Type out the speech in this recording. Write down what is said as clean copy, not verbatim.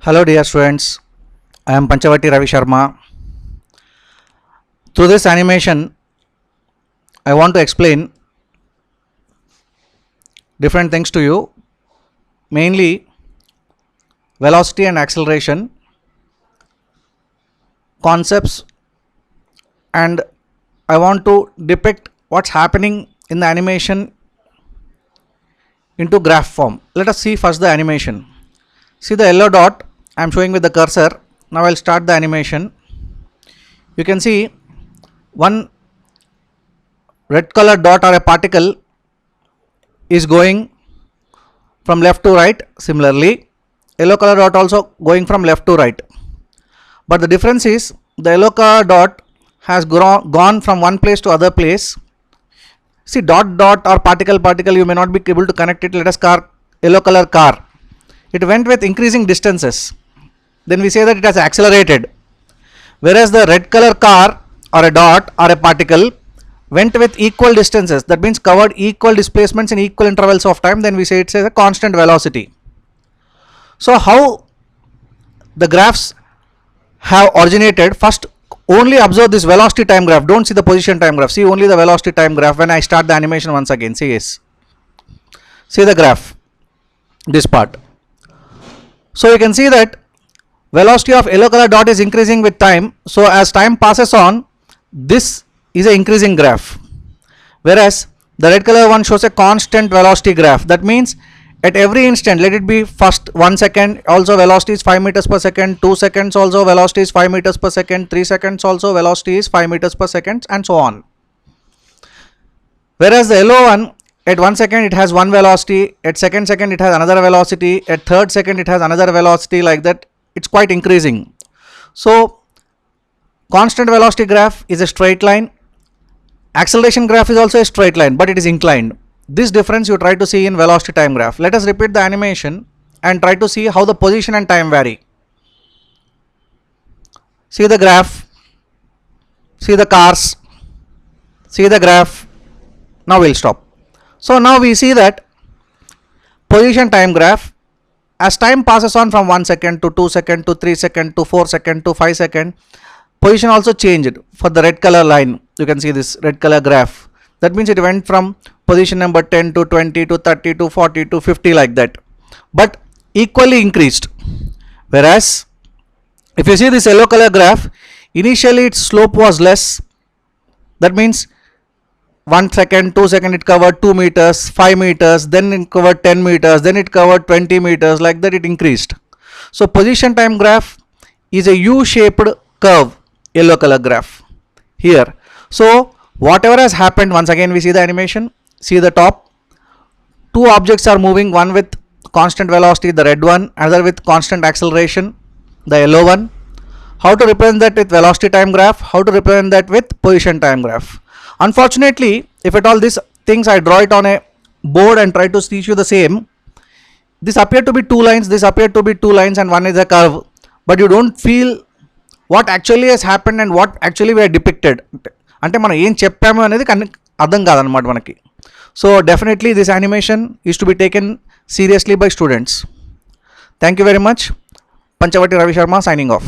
Hello dear students, I am Panchavati Ravi Sharma. Through this animation, I want to explain different things to you, mainly velocity and acceleration, concepts, and I want to depict what's happening in the animation into graph form. Let us see first the animation. See the yellow dot I am showing with the cursor. Now I'll start the animation. You can see one red color dot or a particle is going from left to right. Similarly, yellow color dot also going from left to right. But the difference is the yellow color dot has gone from one place to other place. See, dot dot or particle you may not be able to connect it. Let us yellow color car. It went with increasing distances. Then we say that it has accelerated. Whereas the red color car or a dot or a particle went with equal distances, that means covered equal displacements in equal intervals of time, then we say it's a constant velocity. So how the graphs have originated? First, only observe this velocity time graph. Don't see the position time graph. See only the velocity time graph. When I start the animation once again, see yes. See the graph, this part. So you can see that velocity of yellow color dot is increasing with time. So as time passes on, this is an increasing graph. Whereas the red color one shows a constant velocity graph. That means at every instant, let it be first 1 second, also velocity is 5 meters per second, 2 seconds also velocity is 5 meters per second, 3 seconds also velocity is 5 meters per second, and so on. Whereas the yellow one, at 1 second it has one velocity, at second it has another velocity, at third second it has another velocity, like that. It's quite increasing. So constant velocity graph is a straight line. Acceleration graph is also a straight line, but it is inclined. This difference you try to see in velocity time graph. Let us repeat the animation and try to see how the position and time vary. See the graph, see the cars, see the graph. Now we'll stop. So now we see that position time graph, as time passes on from 1 second to 2 second to 3 second to 4 second to 5 second, position also changed for the red color line. You can see this red color graph. That means it went from position number 10 to 20 to 30 to 40 to 50, like that, but equally increased. Whereas if you see this yellow color graph, initially its slope was less. That means 1 second, 2 second it covered 2 meters, 5 meters, then it covered 10 meters, then it covered 20 meters, like that it increased. So position time graph is a U-shaped curve, yellow color graph here. So whatever has happened, once again we see the animation, see the top, two objects are moving, one with constant velocity, the red one, another with constant acceleration, the yellow one. How to represent that with velocity time graph, how to represent that with position time graph. Unfortunately, if at all these things I draw it on a board and try to teach you the same, this appear to be two lines, this appear to be two lines, and one is a curve, but you don't feel what actually has happened and what actually we are depicted. అంటే మనం ఏం చెప్పాము అనేది అర్థం కాదనమాట మనకి. So definitely this animation is to be taken seriously by students. Thank you very much. Panchavati Ravi Sharma signing off.